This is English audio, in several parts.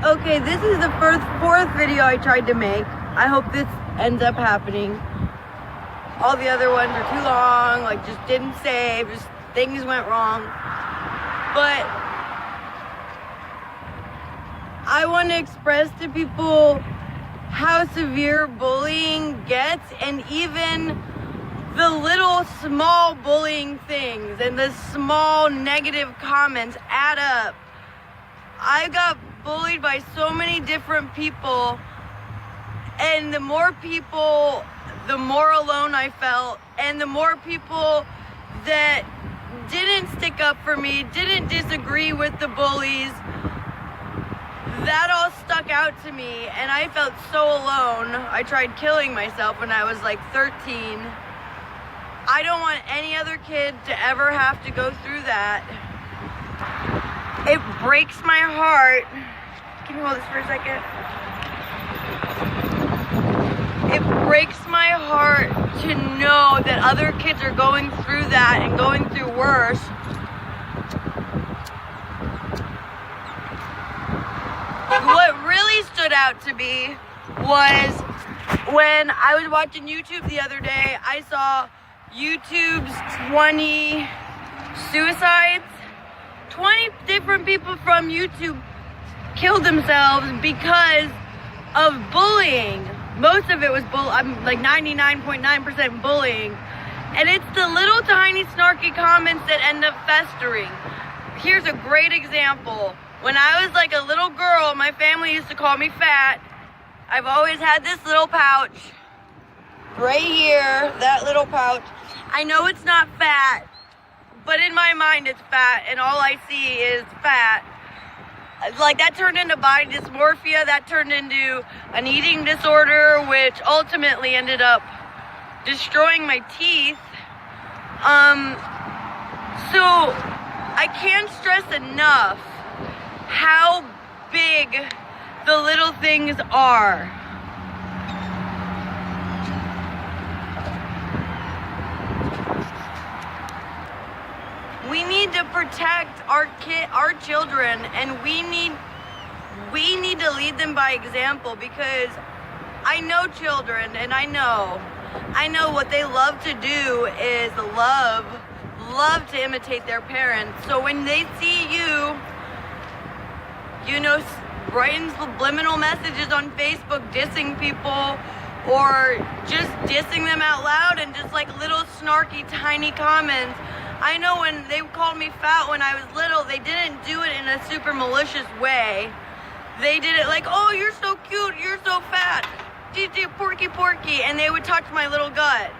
Okay, this is the fourth video I tried to make. I hope this ends up happening. All the other ones are too long, like just didn't save, just things went wrong. But I want to express to people how severe bullying gets, and even the little small bullying things and the small negative comments add up. I got bullied by so many different people, and the more people, the more alone I felt, and the more people that didn't stick up for me, didn't disagree with the bullies, that all stuck out to me, and I felt so alone. I tried killing myself when I was like 13. I don't want any other kid to ever have to go through that. It breaks my heart. Can you hold this for a second? It breaks my heart to know that other kids are going through that and going through worse. What really stood out to me was when I was watching YouTube the other day, I saw YouTube's 20 suicides. 20 different people from YouTube killed themselves because of bullying. Most of it was I'm like 99.9% bullying. And it's the little tiny snarky comments that end up festering. Here's a great example. When I was like a little girl, my family used to call me fat. I've always had this little pouch right here, that little pouch. I know it's not fat, but in my mind it's fat, and all I see is fat. Like, that turned into body dysmorphia, that turned into an eating disorder, which ultimately ended up destroying my teeth. So I can't stress enough how big the little things are. We need to protect our children, and we need to lead them by example, because I know children, and I know what they love to do is love to imitate their parents. So when they see you know, writing subliminal messages on Facebook dissing people, or just dissing them out loud, and just like little snarky tiny comments. I know when they called me fat when I was little, they didn't do it in a super malicious way. They did it like, oh, you're so cute, you're so fat, porky, and they would touch my little gut.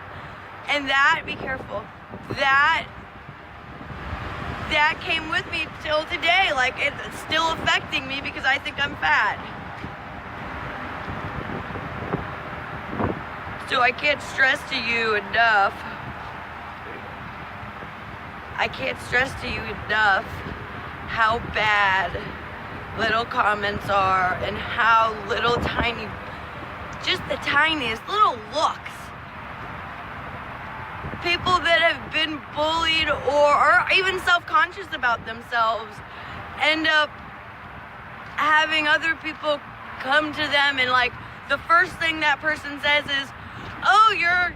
And that, be careful, that came with me till today. Like, it's still affecting me because I think I'm fat. So I can't stress to you enough. I can't stress to you enough how bad little comments are, and how little tiny, just the tiniest little looks. People that have been bullied or are even self-conscious about themselves end up having other people come to them, and like the first thing that person says is, oh, your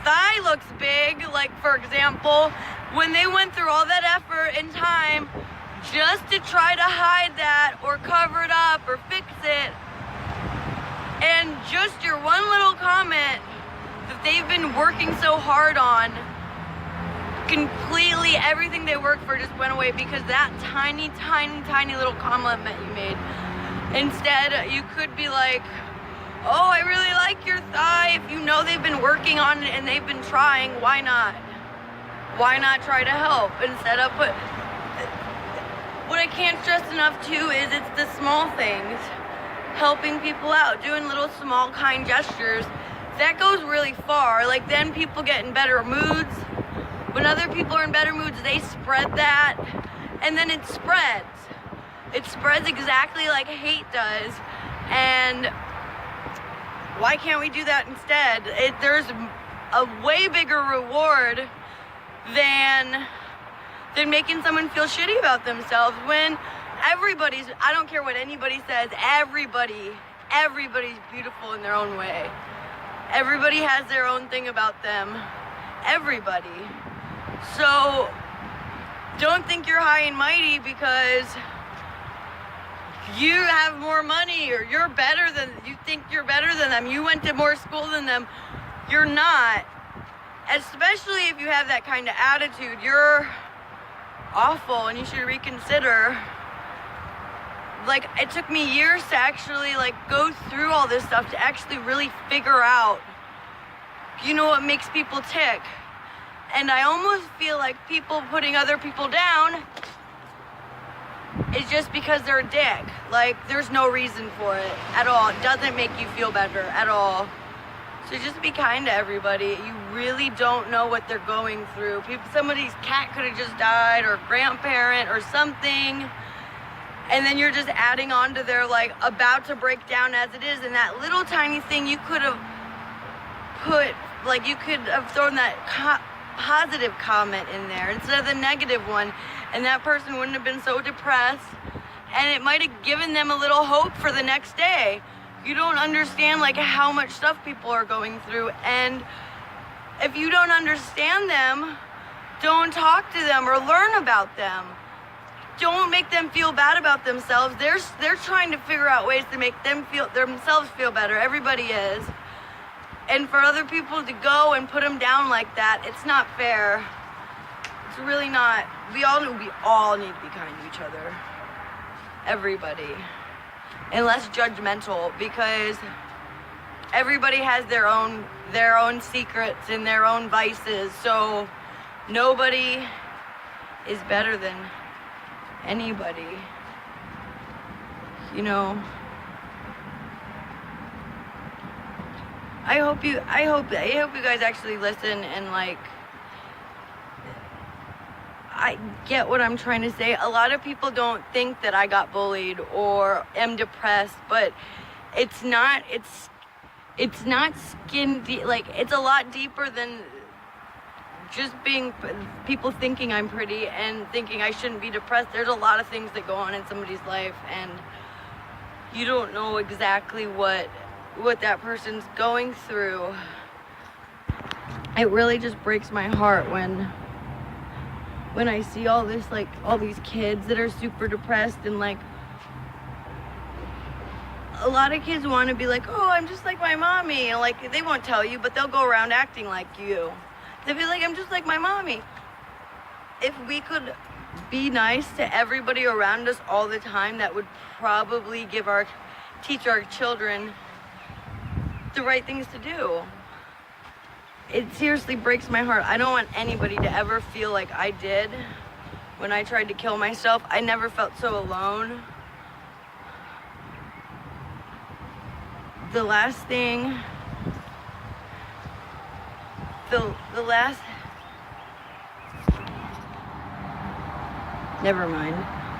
thigh looks big. Like, for example, when they went through all that effort and time just to try to hide that or cover it up or fix it, and just your one little comment that they've been working so hard on, completely everything they worked for just went away because that tiny little comment you made. Instead, you could be like, oh, I really like your thigh. If you know they've been working on it and they've been trying, why not? Why not try to help instead of put... What I can't stress enough too is it's the small things. Helping people out, doing little small kind gestures. That goes really far. Like, then people get in better moods. When other people are in better moods, they spread that. And then it spreads. It spreads exactly like hate does. And why can't we do that instead? There's a way bigger reward than making someone feel shitty about themselves. When I don't care what anybody says, everybody's beautiful in their own way. Everybody has their own thing about them. Everybody. So don't think you're high and mighty because you have more money or you think you're better than them. You went to more school than them. You're not. Especially if you have that kind of attitude. You're awful and you should reconsider. Like, it took me years to actually like go through all this stuff to actually really figure out, you know, what makes people tick. And I almost feel like people putting other people down is just because they're a dick. Like, there's no reason for it at all. It doesn't make you feel better at all. So just be kind to everybody. You really don't know what they're going through. Somebody's cat could have just died, or grandparent or something. And then you're just adding on to their like about to break down as it is. And that little tiny thing you could have put, like you could have thrown that positive comment in there instead of the negative one. And that person wouldn't have been so depressed. And it might have given them a little hope for the next day. You don't understand like how much stuff people are going through. And if you don't understand them, don't talk to them or learn about them. Don't make them feel bad about themselves. They're trying to figure out ways to make themselves feel better. Everybody is. And for other people to go and put them down like that, it's not fair. It's really not. We all need to be kind to each other. Everybody. And less judgmental, because everybody has their own secrets and their own vices. So nobody is better than anybody, you know. I hope you guys actually listen and like, I get what I'm trying to say. A lot of people don't think that I got bullied or am depressed, but it's not skin deep. Like, it's a lot deeper than just being people thinking I'm pretty and thinking I shouldn't be depressed. There's a lot of things that go on in somebody's life, and you don't know exactly what that person's going through. It really just breaks my heart when I see all this, like all these kids that are super depressed, and like a lot of kids want to be like, oh, I'm just like my mommy, and like they won't tell you, but they'll go around acting like you. They'll be like, I'm just like my mommy. If we could be nice to everybody around us all the time, that would probably teach our children the right things to do. It seriously breaks my heart. I don't want anybody to ever feel like I did when I tried to kill myself. I never felt so alone. The last thing, the last, never mind,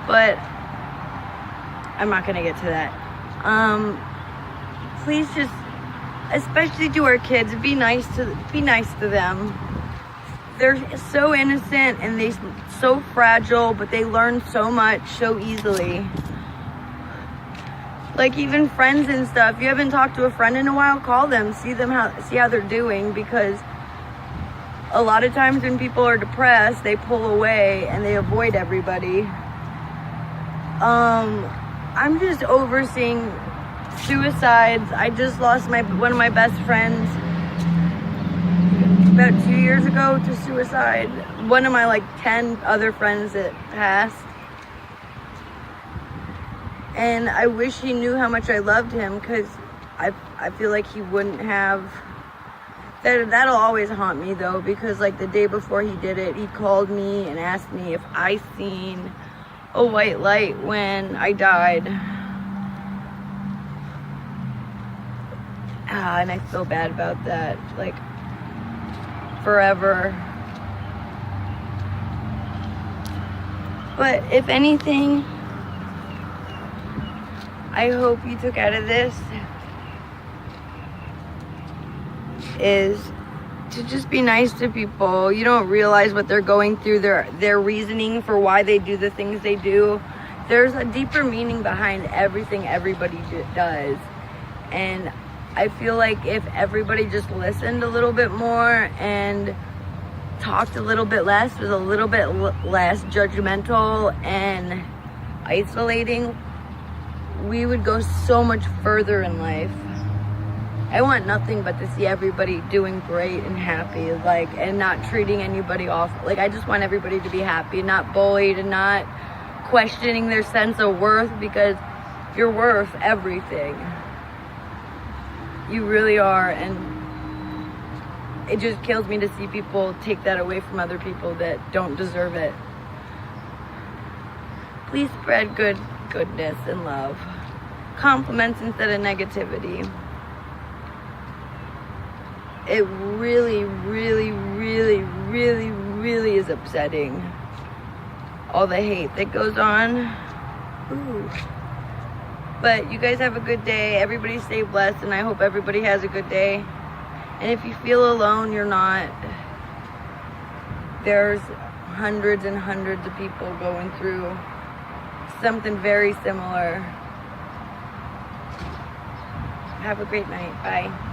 but I'm not gonna get to that. Please just, especially to our kids, be nice to them. They're so innocent and they're so fragile, but they learn so much so easily. Like even friends and stuff. If you haven't talked to a friend in a while, call them, see how they're doing, because a lot of times when people are depressed, they pull away and they avoid everybody. I'm just overseeing suicides. I just lost one of my best friends about 2 years ago to suicide. One of my like 10 other friends that passed. And I wish he knew how much I loved him, because I feel like he wouldn't have. That'll always haunt me though, because like the day before he did it, he called me and asked me if I seen a white light when I died. And I feel bad about that, like forever. But if anything, I hope you took out of this is to just be nice to people. You don't realize what they're going through, their reasoning for why they do the things they do. there's a deeper meaning behind everything everybody does. And I feel like if everybody just listened a little bit more and talked a little bit less, was a little bit less judgmental and isolating, we would go so much further in life. I want nothing but to see everybody doing great and happy, like, and not treating anybody off. Like, I just want everybody to be happy, not bullied, and not questioning their sense of worth, because you're worth everything. You really are. And it just kills me to see people take that away from other people that don't deserve it. Please spread goodness and love. Compliments instead of negativity. It really, really, really, really, really is upsetting. All the hate that goes on. Ooh. But you guys have a good day. Everybody stay blessed, and I hope everybody has a good day. And if you feel alone, you're not. There's hundreds and hundreds of people going through something very similar. Have a great night. Bye.